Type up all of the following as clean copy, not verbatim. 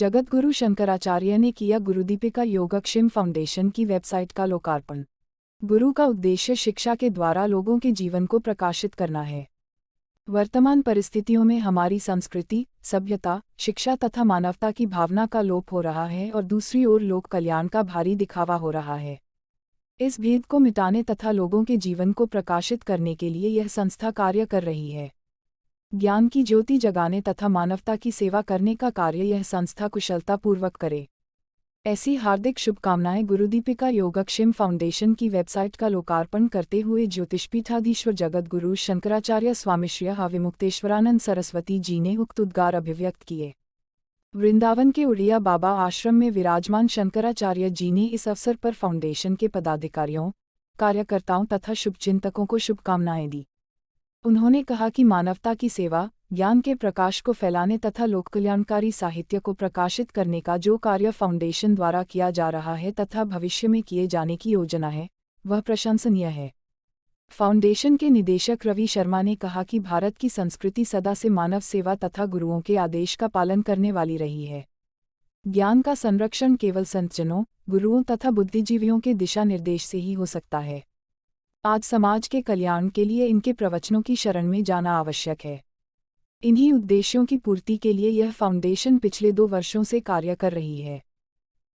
जगद्गुरु शंकराचार्य ने किया गुरुदीपिका योगक्षेम फाउंडेशन की वेबसाइट का लोकार्पण। गुरु का उद्देश्य शिक्षा के द्वारा लोगों के जीवन को प्रकाशित करना है। वर्तमान परिस्थितियों में हमारी संस्कृति, सभ्यता, शिक्षा तथा मानवता की भावना का लोप हो रहा है और दूसरी ओर लोक कल्याण का भारी दिखावा हो रहा है। इस भेद को मिटाने तथा लोगों के जीवन को प्रकाशित करने के लिए यह संस्था कार्य कर रही है। ज्ञान की ज्योति जगाने तथा मानवता की सेवा करने का कार्य यह संस्था कुशलतापूर्वक करे, ऐसी हार्दिक शुभकामनाएं गुरुदीपिका योगक्षेम फाउंडेशन की वेबसाइट का लोकार्पण करते हुए ज्योतिषपीठाधीश्वर जगद्गुरु शंकराचार्य स्वामीश्री विमुक्तेश्वरानंद सरस्वती जी ने उक्त उद्गार अभिव्यक्त किए। वृंदावन के उड़िया बाबा आश्रम में विराजमान शंकराचार्य जी ने इस अवसर पर फाउंडेशन के पदाधिकारियों, कार्यकर्ताओं तथा शुभचिंतकों को शुभकामनाएं दी। उन्होंने कहा कि मानवता की सेवा, ज्ञान के प्रकाश को फैलाने तथा लोककल्याणकारी साहित्य को प्रकाशित करने का जो कार्य फाउंडेशन द्वारा किया जा रहा है तथा भविष्य में किए जाने की योजना है, वह प्रशंसनीय है। फाउंडेशन के निदेशक रवि शर्मा ने कहा कि भारत की संस्कृति सदा से मानव सेवा तथा गुरुओं के आदेश का पालन करने वाली रही है। ज्ञान का संरक्षण केवल संतजनों, गुरुओं तथा बुद्धिजीवियों के दिशा निर्देश से ही हो सकता है। आज समाज के कल्याण के लिए इनके प्रवचनों की शरण में जाना आवश्यक है। इन्हीं उद्देश्यों की पूर्ति के लिए यह फाउंडेशन पिछले 2 वर्षों से कार्य कर रही है।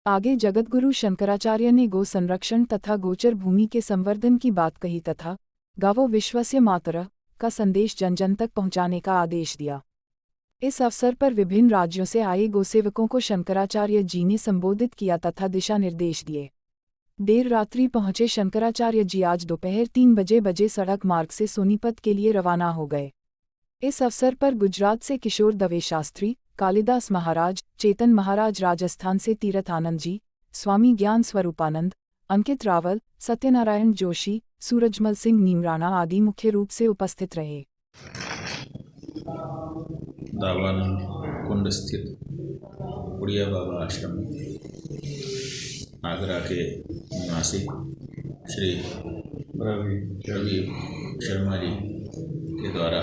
आगे जगद्गुरु शंकराचार्य ने गो संरक्षण तथा गोचर भूमि के संवर्धन की बात कही तथा गावो विश्वस्य मातरः का संदेश जन जन तक पहुंचाने का आदेश दिया। इस अवसर पर विभिन्न राज्यों से आए गोसेवकों को शंकराचार्य जी ने संबोधित किया तथा दिशा निर्देश दिए। देर रात्रि पहुंचे शंकराचार्य जी आज दोपहर 3 बजे सड़क मार्ग से सोनीपत के लिए रवाना हो गए। इस अवसर पर गुजरात से किशोर दवे शास्त्री, कालिदास महाराज, चेतन महाराज, राजस्थान से तीरथ आनंद जी, स्वामी ज्ञान स्वरूपानंद, अंकित रावल, सत्यनारायण जोशी, सूरजमल सिंह नीमराणा आदि मुख्य रूप से उपस्थित रहे। दावानंद कुंड स्थित उड़िया बाबा आश्रम में आगरा के निवासी श्री रवि शर्मा जी के द्वारा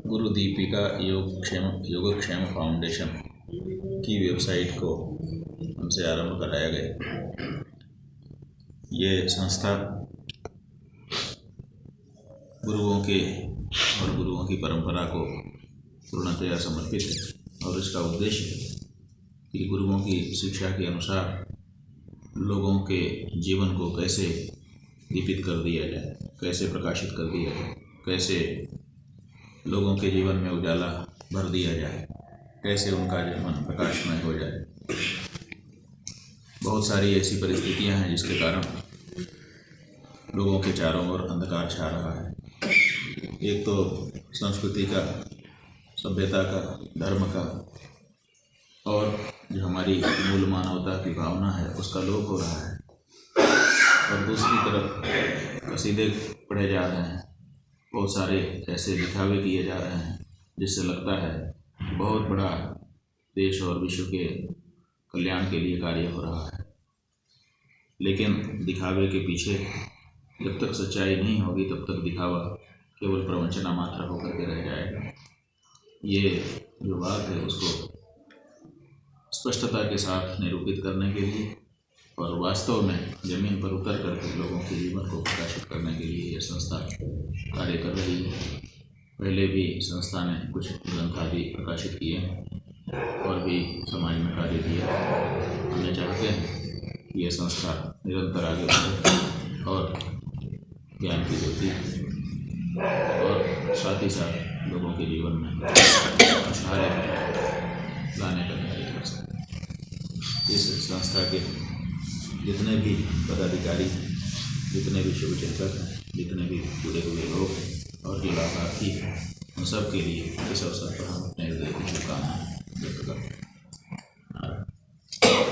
गुरुदीपिका योगक्षेम फाउंडेशन की वेबसाइट को हमसे आरंभ कराया गया। ये संस्था गुरुओं के और गुरुओं की परंपरा को पूर्णतया समर्पित है और इसका उद्देश्य है कि गुरुओं की शिक्षा के अनुसार लोगों के जीवन को कैसे दीपित कर दिया जाए, कैसे प्रकाशित कर दिया जाए, कैसे लोगों के जीवन में उजाला भर दिया जाए, कैसे उनका जीवन प्रकाशमय हो जाए। बहुत सारी ऐसी परिस्थितियां हैं जिसके कारण लोगों के चारों ओर अंधकार छा रहा है। एक तो संस्कृति का, सभ्यता का, धर्म का और जो हमारी मूल मानवता की भावना है उसका लोप हो रहा है, और दूसरी तरफ कसीदे पढ़े जा रहे हैं, बहुत सारे ऐसे दिखावे किए जा रहे हैं जिससे लगता है बहुत बड़ा देश और विश्व के कल्याण के लिए कार्य हो रहा है। लेकिन दिखावे के पीछे जब तक सच्चाई नहीं होगी तब तक दिखावा केवल प्रवंचना मात्र होकर के रह जाएगा। ये जो बात है उसको स्पष्टता के साथ निरूपित करने के लिए और वास्तव में जमीन पर उतर करके लोगों के जीवन को प्रकाशित करने के लिए यह संस्था कार्य कर रही है। पहले भी संस्था ने कुछ ग्रंथ आदि प्रकाशित किए हैं और भी समाज में कार्य किया। हमें चाहते हैं कि यह संस्था निरंतर आगे बढ़े और ज्ञान की ज्योति और साथ ही साथ लोगों के जीवन में खुशहाली लाने का कार्य कर सके। इस संस्था के जितने भी पदाधिकारी, जितने भी शुभचिंतक हैं, जितने भी जुड़े हुए लोग हैं और जो लाभार्थी हैं, उन सब के लिए इस अवसर पर हम अपने हृदय की शुभकामनाएं व्यक्त करते हैं।